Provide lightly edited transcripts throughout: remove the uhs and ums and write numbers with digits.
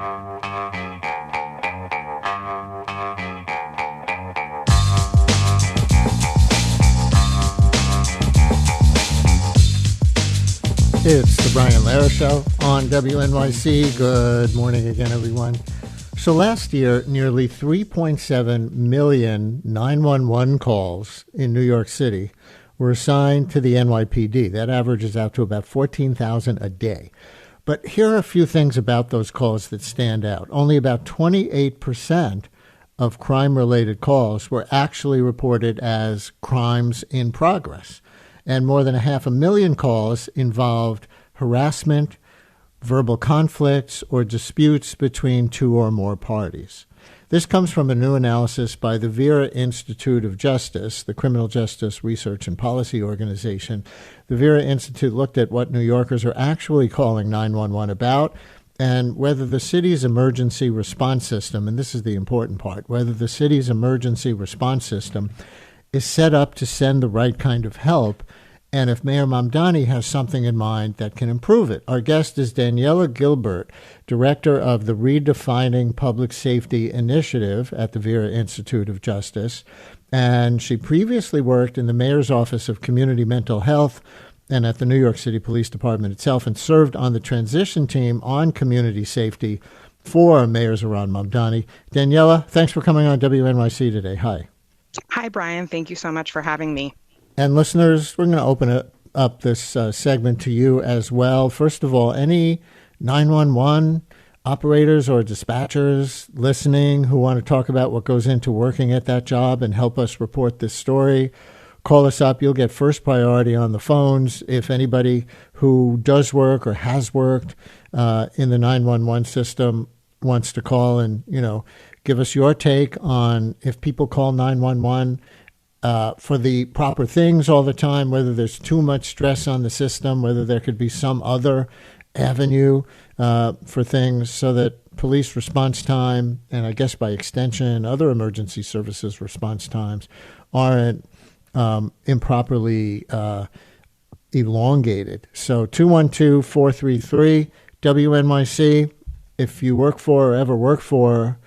It's the Brian Lara Show on WNYC. Good morning again, everyone. So last year, nearly 3.7 million 911 calls in New York City were assigned to the NYPD. That averages out to about 14,000 a day. But here are a few things about those calls that stand out. Only about 28% of crime-related calls were actually reported as crimes in progress. And more than 500,000 calls involved harassment, verbal conflicts, or disputes between two or more parties. This comes from a new analysis by the Vera Institute of Justice, the criminal justice research and policy organization. The Vera Institute looked at what New Yorkers are actually calling 911 about and whether the city's emergency response system, and this is the important part, whether the city's emergency response system is set up to send the right kind of help, and if Mayor Mamdani has something in mind that can improve it. Our guest is Daniela Gilbert, director of the Redefining Public Safety Initiative at the Vera Institute of Justice, and she previously worked in the Mayor's Office of Community Mental Health and at the New York City Police Department itself, and served on the transition team on community safety for Mayor Zohran Mamdani. Daniela, thanks for coming on WNYC today. Hi. Hi, Brian. Thank you so much for having me. And listeners, we're going to open up this segment to you as well. First of all, any 911 operators or dispatchers listening who want to talk about what goes into working at that job and help us report this story, call us up. You'll get first priority on the phones. If anybody who does work or has worked in the 911 system wants to call and, give us your take on if people call 911 for the proper things all the time, whether there's too much stress on the system, whether there could be some other avenue for things so that police response time, and I guess by extension, other emergency services response times aren't improperly elongated. So 212-433-WNYC, if you work for or ever work for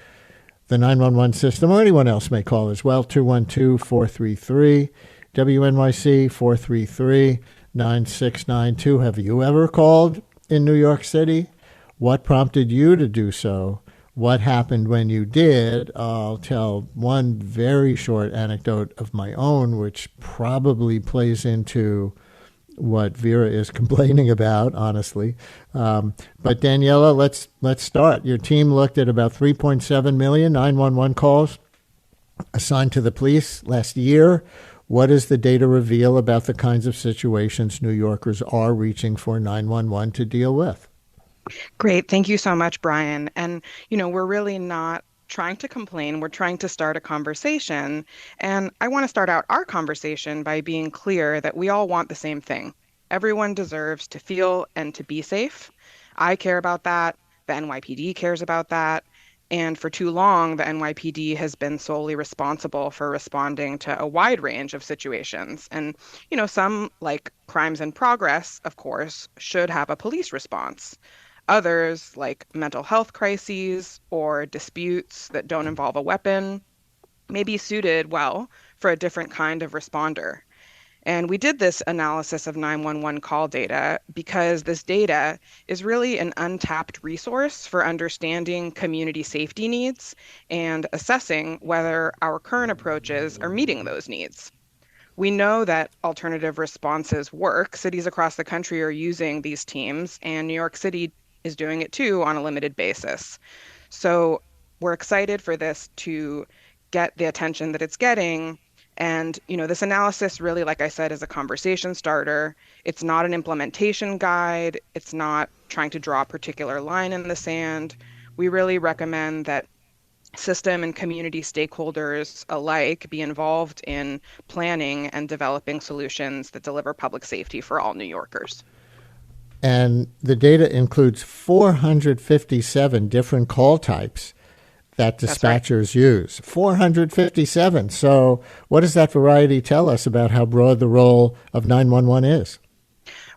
the 911 system, or anyone else may call as well, 212-433-WNYC, 433-9692. Have you ever called in New York City? What prompted you to do so? What happened when you did? I'll tell one very short anecdote of my own, which probably plays into what Vera is complaining about, honestly. But Daniela, let's start. Your team looked at about 3.7 million 911 calls assigned to the police last year. What does the data reveal about the kinds of situations New Yorkers are reaching for 911 to deal with? Great. Thank you so much, Brian. And, we're really not trying to complain. We're trying to start a conversation. And I want to start out our conversation by being clear that we all want the same thing. Everyone deserves to feel and to be safe. I care about that. The NYPD cares about that. And for too long, the NYPD has been solely responsible for responding to a wide range of situations. And, some, like crimes in progress, of course, should have a police response. Others, like mental health crises or disputes that don't involve a weapon, may be suited well for a different kind of responder. And we did this analysis of 911 call data because this data is really an untapped resource for understanding community safety needs and assessing whether our current approaches are meeting those needs. We know that alternative responses work. Cities across the country are using these teams, and New York City is doing it too on a limited basis. So we're excited for this to get the attention that it's getting. And, this analysis really, like I said, is a conversation starter. It's not an implementation guide. It's not trying to draw a particular line in the sand. We really recommend that system and community stakeholders alike be involved in planning and developing solutions that deliver public safety for all New Yorkers. And the data includes 457 different call types that dispatchers use. 457. So what does that variety tell us about how broad the role of 911 is?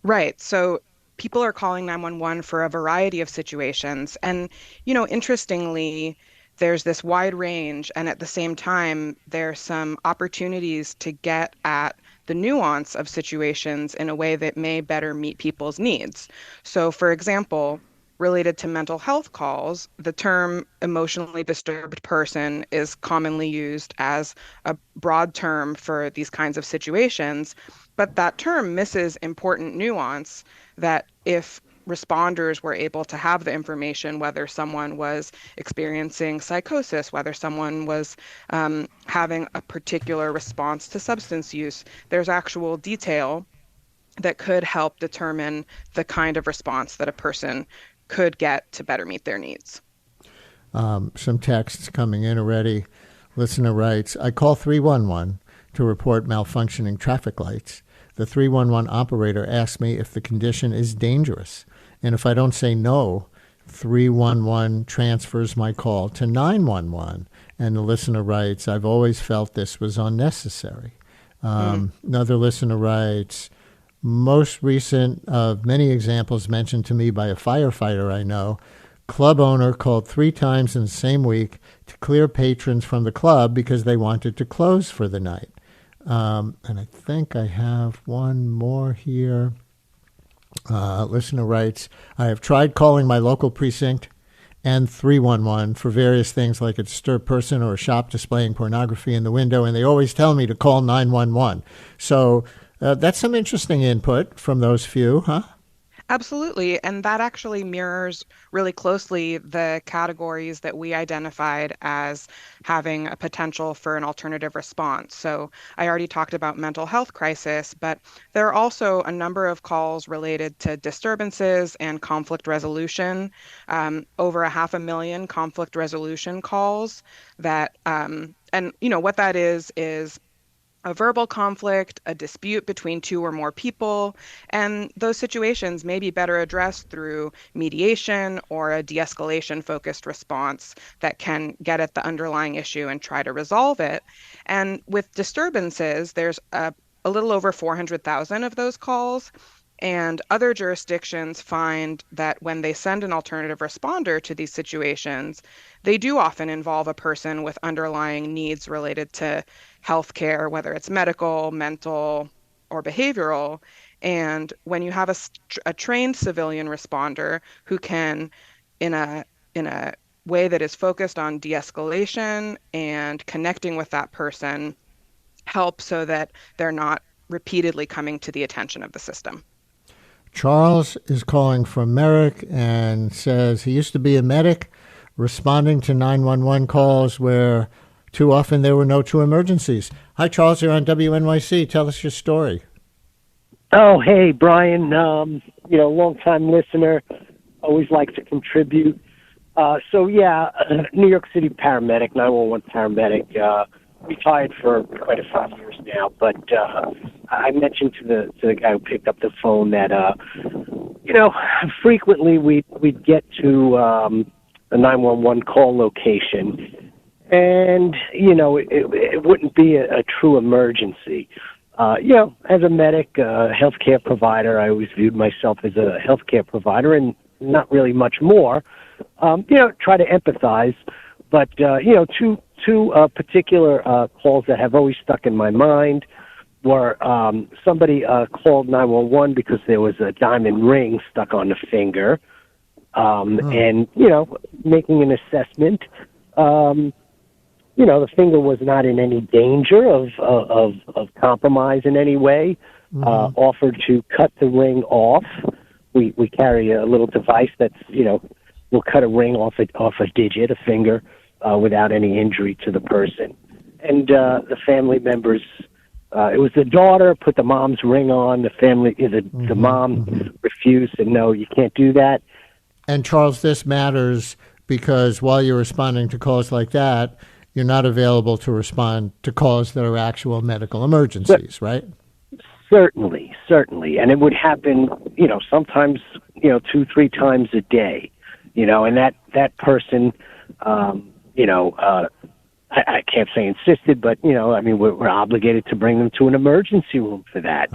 Right. So people are calling 911 for a variety of situations. And, interestingly, there's this wide range, and at the same time, there's some opportunities to get at the nuance of situations in a way that may better meet people's needs. So, for example, related to mental health calls, the term emotionally disturbed person is commonly used as a broad term for these kinds of situations, but that term misses important nuance that if responders were able to have the information, whether someone was experiencing psychosis, whether someone was having a particular response to substance use, there's actual detail that could help determine the kind of response that a person could get to better meet their needs. Some texts coming in already. Listener writes, I call 311 to report malfunctioning traffic lights. The 311 operator asks me if the condition is dangerous. And if I don't say no, 311 transfers my call to 911. And the listener writes, I've always felt this was unnecessary. Another listener writes, most recent of many examples mentioned to me by a firefighter I know, club owner called 3 times in the same week to clear patrons from the club because they wanted to close for the night. And I think I have one more here. Listener writes, I have tried calling my local precinct and 311 for various things like a disturbed person or a shop displaying pornography in the window, and they always tell me to call 911. So that's some interesting input from those few, huh? Absolutely. And that actually mirrors really closely the categories that we identified as having a potential for an alternative response. So I already talked about mental health crisis, but there are also a number of calls related to disturbances and conflict resolution, over 500,000 conflict resolution calls that, and what that is a verbal conflict, a dispute between 2 or more people, and those situations may be better addressed through mediation or a de-escalation focused response that can get at the underlying issue and try to resolve it. And with disturbances, there's a little over 400,000 of those calls. And other jurisdictions find that when they send an alternative responder to these situations, they do often involve a person with underlying needs related to healthcare, whether it's medical, mental, or behavioral. And when you have a trained civilian responder who can, in a way that is focused on de-escalation and connecting with that person, help so that they're not repeatedly coming to the attention of the system. Charles is calling from Merrick and says he used to be a medic responding to 911 calls where too often there were no true emergencies. Hi, Charles. You're on WNYC. Tell us your story. Oh, hey, Brian. Long-time listener. Always like to contribute. New York City paramedic, 911 paramedic. Retired for quite a few years now, but I mentioned to the guy who picked up the phone that frequently we'd get to a 911 call location, and it wouldn't be a true emergency. As a medic, healthcare provider, I always viewed myself as a healthcare provider, and not really much more. Try to empathize, but two particular calls that have always stuck in my mind were somebody called 911 because there was a diamond ring stuck on the finger, and making an assessment. The finger was not in any danger of compromise in any way. Offered to cut the ring off. We carry a little device that's will cut a ring off a digit, a finger, without any injury to the person. And the family members, it was the daughter, put the mom's ring on. The mom refused and no, you can't do that. And Charles, this matters because while you're responding to calls like that, you're not available to respond to calls that are actual medical emergencies, right? Certainly. And it would happen, sometimes, 2-3 times a day, and that person, I can't say insisted, but, we're obligated to bring them to an emergency room for that.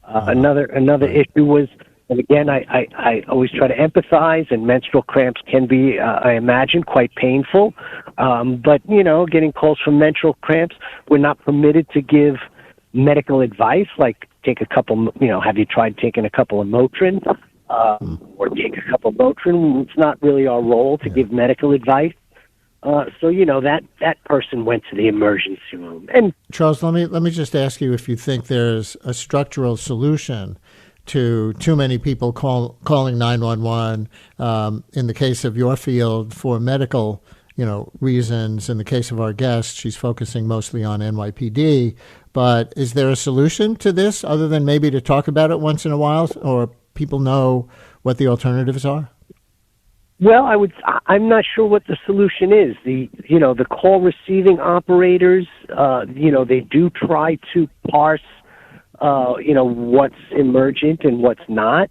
Another issue was, And again, I always try to empathize, and menstrual cramps can be, I imagine, quite painful. But, getting calls from menstrual cramps, we're not permitted to give medical advice, like take a couple, have you tried taking a couple of Motrin? Or take a couple of Motrin. It's not really our role to give medical advice. So that person went to the emergency room. And Charles, let me just ask you if you think there's a structural solution to too many people calling 911 in the case of your field for medical reasons. In the case of our guest, she's focusing mostly on NYPD. But is there a solution to this other than maybe to talk about it once in a while, or people know what the alternatives are? Well, I'm not sure what the solution is. The call receiving operators, they do try to parse, what's emergent and what's not.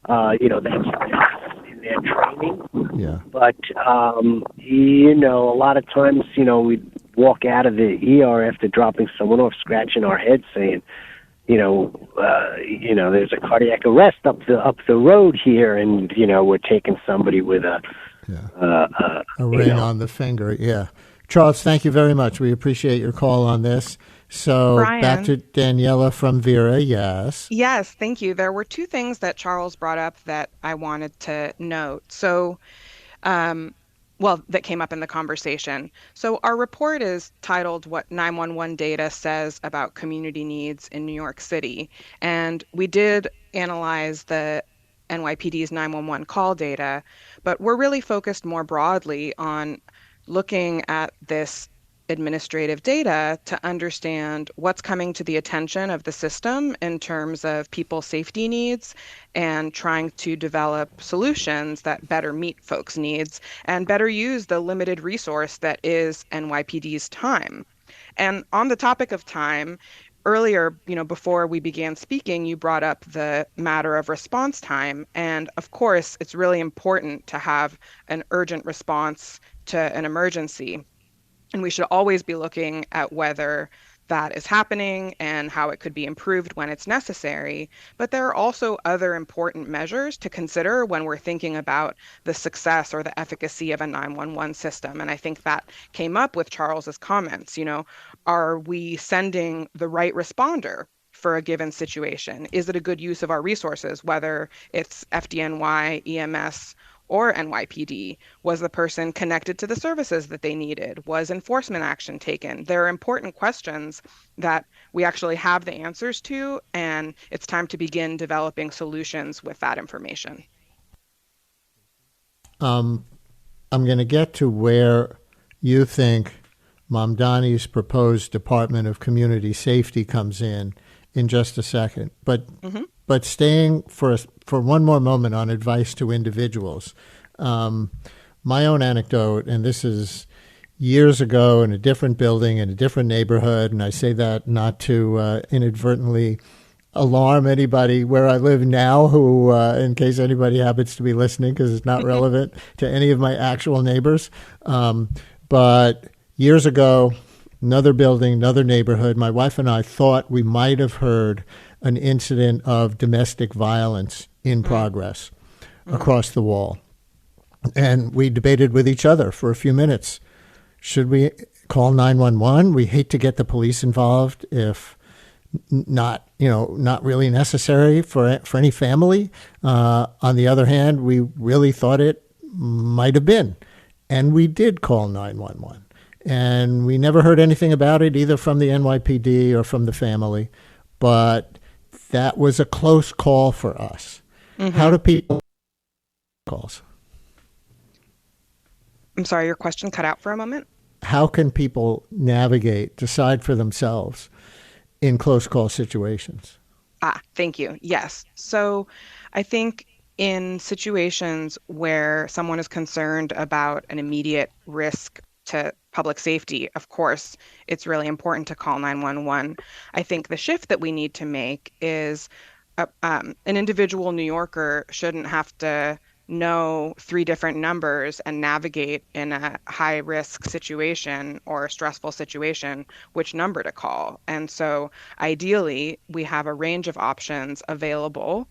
That's in their training. Yeah. But, a lot of times, we walk out of the ER after dropping someone off, scratching our heads saying, there's a cardiac arrest up the road here, and we're taking somebody with a ring on the finger. Yeah, Charles, thank you very much. We appreciate your call on this. So Brian, back to Daniela from Vera. Yes. Yes, thank you. There were two things that Charles brought up that I wanted to note. So, that came up in the conversation. So our report is titled What 911 Data Says About Community Needs in New York City. And we did analyze the NYPD's 911 call data, but we're really focused more broadly on looking at this administrative data to understand what's coming to the attention of the system in terms of people's safety needs and trying to develop solutions that better meet folks' needs and better use the limited resource that is NYPD's time. And on the topic of time, earlier, before we began speaking, you brought up the matter of response time. And of course, it's really important to have an urgent response to an emergency. And we should always be looking at whether that is happening and how it could be improved when it's necessary. But there are also other important measures to consider when we're thinking about the success or the efficacy of a 911 system. And I think that came up with Charles's comments. Are we sending the right responder for a given situation? Is it a good use of our resources, whether it's FDNY, EMS, or NYPD? Was the person connected to the services that they needed? Was enforcement action taken? There are important questions that we actually have the answers to, and it's time to begin developing solutions with that information. I'm going to get to where you think Mamdani's proposed Department of Community Safety comes in just a second. But staying for one more moment on advice to individuals, my own anecdote, and this is years ago in a different building in a different neighborhood, and I say that not to inadvertently alarm anybody where I live now, who, in case anybody happens to be listening, because it's not relevant to any of my actual neighbors. But years ago, another building, another neighborhood, my wife and I thought we might have heard an incident of domestic violence in progress across the wall. And we debated with each other for a few minutes. Should we call 911? We hate to get the police involved if not really necessary for any family. On the other hand, we really thought it might have been. And we did call 911. And we never heard anything about it, either from the NYPD or from the family. But that was a close call for us. Mm-hmm. How do people calls? I'm sorry, your question cut out for a moment. How can people decide for themselves in close call situations? Thank you. Yes. So I think in situations where someone is concerned about an immediate risk to public safety, of course, it's really important to call 911. I think the shift that we need to make is an individual New Yorker shouldn't have to know 3 different numbers and navigate in a high-risk situation or a stressful situation which number to call. And so ideally, we have a range of options available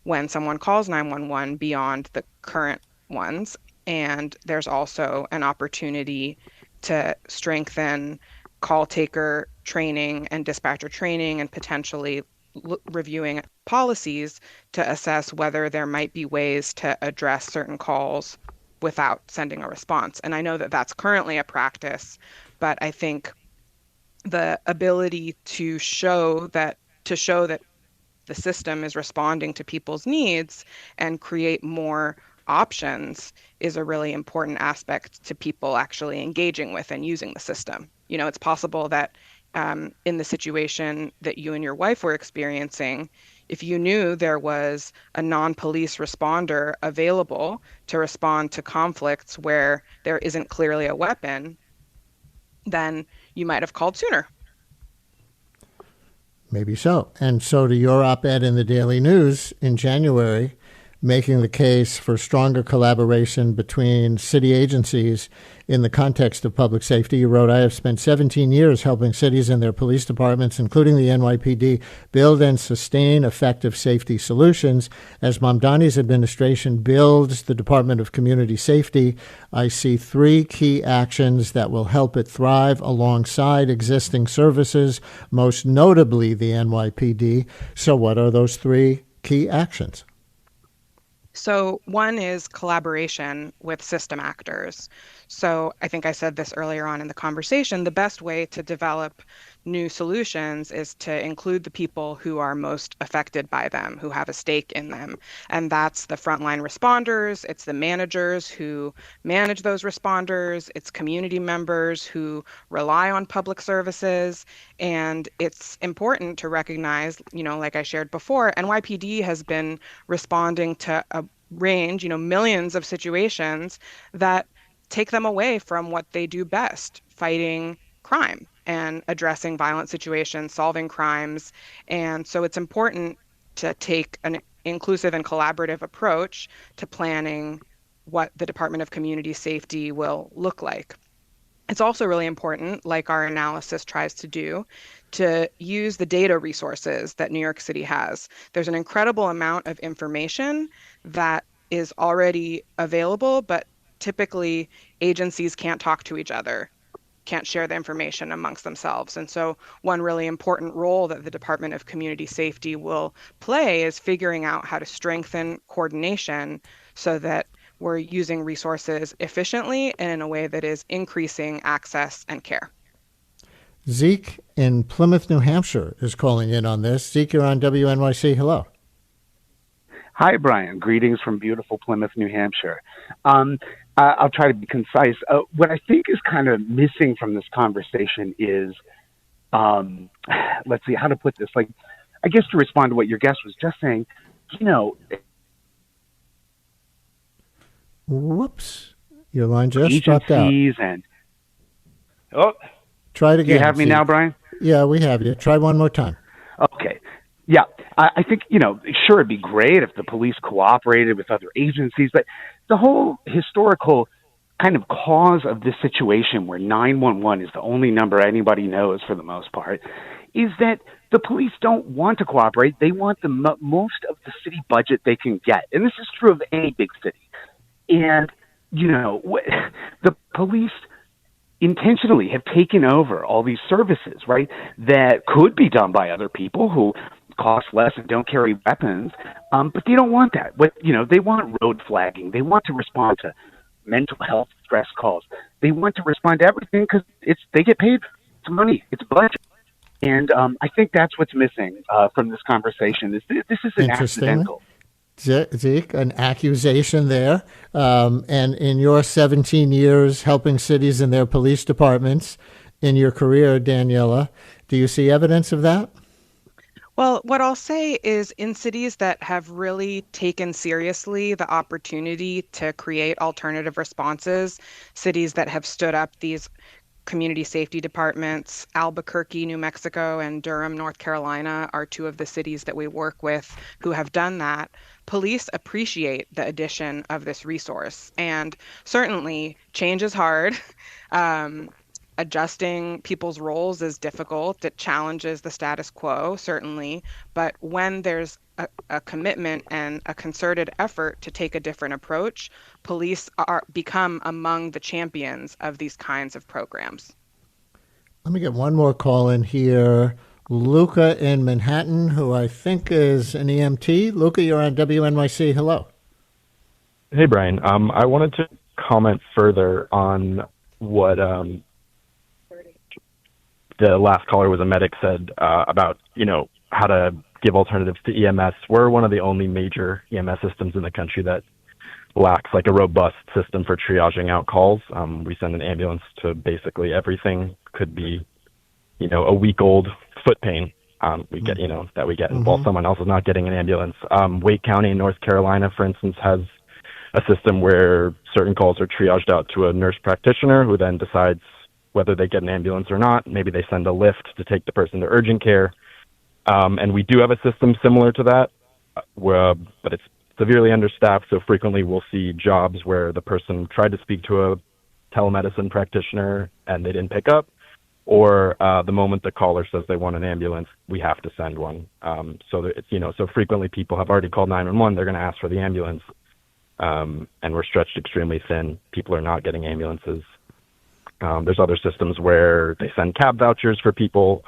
when someone calls 911 beyond the current ones. And there's also an opportunity to strengthen call taker training and dispatcher training and potentially reviewing policies to assess whether there might be ways to address certain calls without sending a response. And I know that that's currently a practice, but I think the ability to show that the system is responding to people's needs and create more options is a really important aspect to people actually engaging with and using the system. It's possible that in the situation that you and your wife were experiencing, if you knew there was a non-police responder available to respond to conflicts where there isn't clearly a weapon, then you might have called sooner. Maybe so. And so to your op-ed in the Daily News in January, making the case for stronger collaboration between city agencies in the context of public safety, you wrote, I have spent 17 years helping cities and their police departments, including the NYPD, build and sustain effective safety solutions. As Mamdani's administration builds the Department of Community Safety, I see three key actions that will help it thrive alongside existing services, most notably the NYPD. So what are those three key actions? So one is collaboration with system actors. So I think I said this earlier on in the conversation, the best way to develop new solutions is to include the people who are most affected by them, who have a stake in them. And that's the frontline responders, it's the managers who manage those responders, it's community members who rely on public services. And it's important to recognize, like I shared before, NYPD has been responding to a range, millions of situations that take them away from what they do best, fighting crime and addressing violent situations, solving crimes. And so it's important to take an inclusive and collaborative approach to planning what the Department of Community Safety will look like. It's also really important, like our analysis tries to do, to use the data resources that New York City has. There's an incredible amount of information that is already available, but typically agencies can't talk to each other, can't share the information amongst themselves. And so one really important role that the Department of Community Safety will play is figuring out how to strengthen coordination so that we're using resources efficiently and in a way that is increasing access and care. Zeke in Plymouth, New Hampshire is calling in on this. Zeke, you're on WNYC. Hello. Hi, Brian. Greetings from beautiful Plymouth, New Hampshire. I'll try to be concise. What I think is kind of missing from this conversation is, let's see how to put this. Like, I guess to respond to what your guest was just saying, Whoops. Your line just dropped out. Try it again. Do you have me now, Brian? Yeah, we have you. Try one more time. Okay. Yeah, I think, sure, it'd be great if the police cooperated with other agencies, but the whole historical kind of cause of this situation where 911 is the only number anybody knows for the most part is that the police don't want to cooperate. They want the most of the city budget they can get. And this is true of any big city. And, the police intentionally have taken over all these services, right, that could be done by other people who cost less and don't carry weapons, but they don't want that. They want road flagging. They want to respond to mental health stress calls. They want to respond to everything because they get paid. It's money. It's budget. And I think that's what's missing from this conversation. This is an accidental. Zeke, an accusation there. And in your 17 years helping cities and their police departments in your career, Daniela, do you see evidence of that? Well, what I'll say is in cities that have really taken seriously the opportunity to create alternative responses, cities that have stood up these community safety departments, Albuquerque, New Mexico, and Durham, North Carolina are two of the cities that we work with who have done that. Police appreciate the addition of this resource. And certainly change is hard. adjusting people's roles is difficult. It challenges the status quo, certainly. But when there's a commitment and a concerted effort to take a different approach, police are become among the champions of these kinds of programs. Let me get one more call in here. Luca in Manhattan, who I think is an EMT. Luca, you're on WNYC. Hello. Hey, Brian. I wanted to comment further on what the last caller was a medic said about, how to give alternatives to EMS. We're one of the only major EMS systems in the country that lacks like a robust system for triaging out calls. We send an ambulance to basically everything. Could be, a week-old foot pain we get, that we get while someone else is not getting an ambulance. Wake County in North Carolina, for instance, has a system where certain calls are triaged out to a nurse practitioner who then decides whether they get an ambulance or not. Maybe they send a lift to take the person to urgent care. And we do have a system similar to that, but it's severely understaffed, so frequently we'll see jobs where the person tried to speak to a telemedicine practitioner and they didn't pick up, or the moment the caller says they want an ambulance, we have to send one. So it's, so frequently people have already called 911, they're going to ask for the ambulance, and we're stretched extremely thin. People are not getting ambulances. There's other systems where they send cab vouchers for people,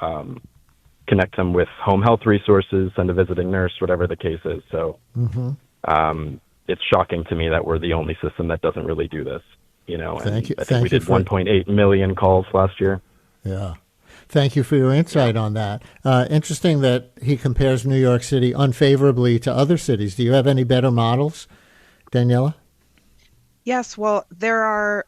connect them with home health resources, send a visiting nurse, whatever the case is. So it's shocking to me that we're the only system that doesn't really do this. Thank you. I think we did 1.8 million calls last year. Yeah. Thank you for your insight on that. Interesting that he compares New York City unfavorably to other cities. Do you have any better models, Daniela? Yes, well, there are,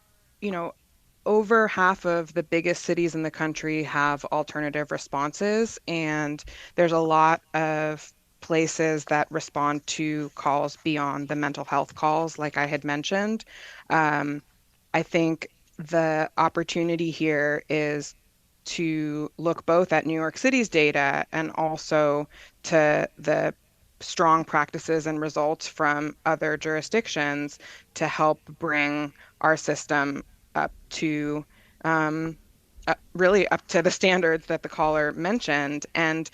over half of the biggest cities in the country have alternative responses, and there's a lot of places that respond to calls beyond the mental health calls, like I had mentioned. I think the opportunity here is to look both at New York City's data and also to the strong practices and results from other jurisdictions to help bring our system up to really up to the standards that the caller mentioned. And,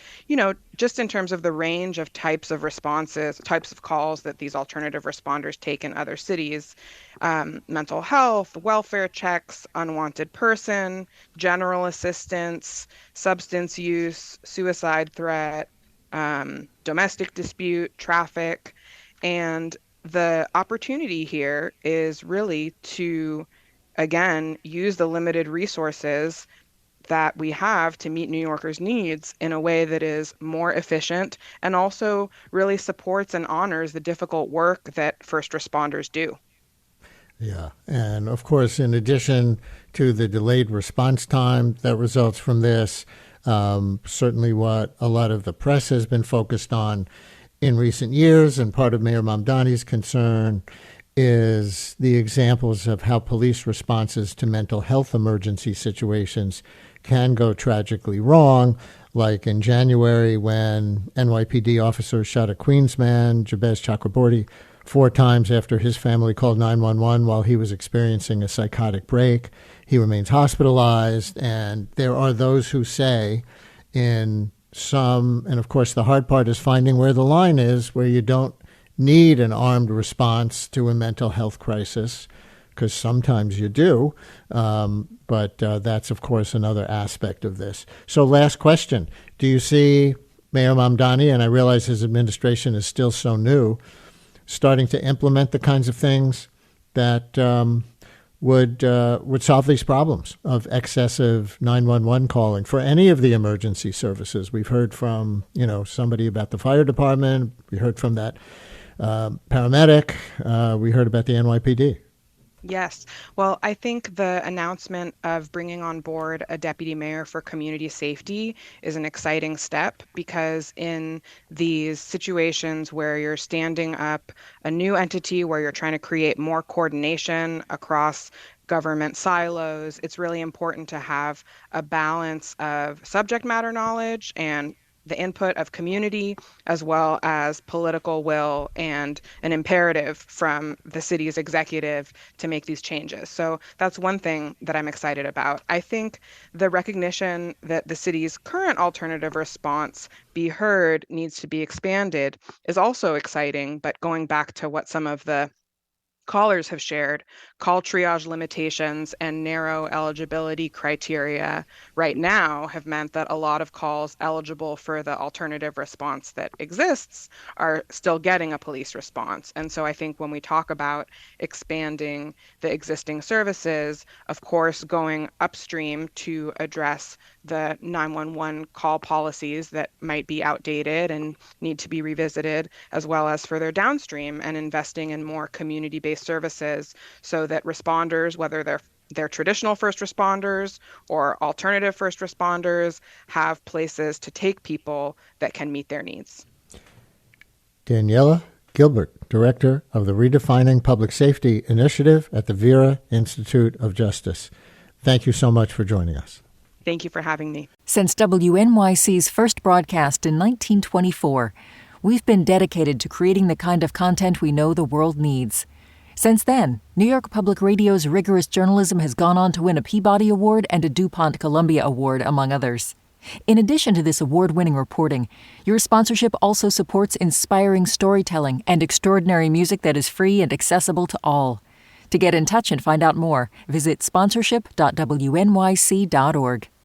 just in terms of the range of types of responses, types of calls that these alternative responders take in other cities, mental health, welfare checks, unwanted person, general assistance, substance use, suicide threat, domestic dispute, traffic. And the opportunity here is really to, again, use the limited resources that we have to meet New Yorkers' needs in a way that is more efficient and also really supports and honors the difficult work that first responders do. Yeah. And of course, in addition to the delayed response time that results from this, certainly what a lot of the press has been focused on in recent years, and part of Mayor Mamdani's concern, is the examples of how police responses to mental health emergency situations can go tragically wrong, like in January when NYPD officers shot a Queens man, Jabez Chakraborty, 4 times after his family called 911 while he was experiencing a psychotic break. He remains hospitalized, and there are those who say in some, and of course the hard part is finding where the line is, where you don't need an armed response to a mental health crisis, because sometimes you do, but that's, of course, another aspect of this. So last question. Do you see Mayor Mamdani, and I realize his administration is still so new, starting to implement the kinds of things that would solve these problems of excessive 911 calling for any of the emergency services? We've heard from, somebody about the fire department. We heard from that paramedic. We heard about the NYPD. Yes. Well, I think the announcement of bringing on board a deputy mayor for community safety is an exciting step, because in these situations where you're standing up a new entity, where you're trying to create more coordination across government silos, it's really important to have a balance of subject matter knowledge and the input of community as well as political will and an imperative from the city's executive to make these changes. So that's one thing that I'm excited about. I think the recognition that the city's current alternative response be heard needs to be expanded is also exciting, but going back to what some of the callers have shared, call triage limitations and narrow eligibility criteria right now have meant that a lot of calls eligible for the alternative response that exists are still getting a police response. And so I think when we talk about expanding the existing services, of course, going upstream to address the 911 call policies that might be outdated and need to be revisited, as well as further downstream and investing in more community-based services so that responders, whether they're traditional first responders or alternative first responders, have places to take people that can meet their needs. Daniela Gilbert, Director of the Redefining Public Safety Initiative at the Vera Institute of Justice. Thank you so much for joining us. Thank you for having me. Since WNYC's first broadcast in 1924, we've been dedicated to creating the kind of content we know the world needs. Since then, New York Public Radio's rigorous journalism has gone on to win a Peabody Award and a DuPont Columbia Award, among others. In addition to this award-winning reporting, your sponsorship also supports inspiring storytelling and extraordinary music that is free and accessible to all. To get in touch and find out more, visit sponsorship.wnyc.org.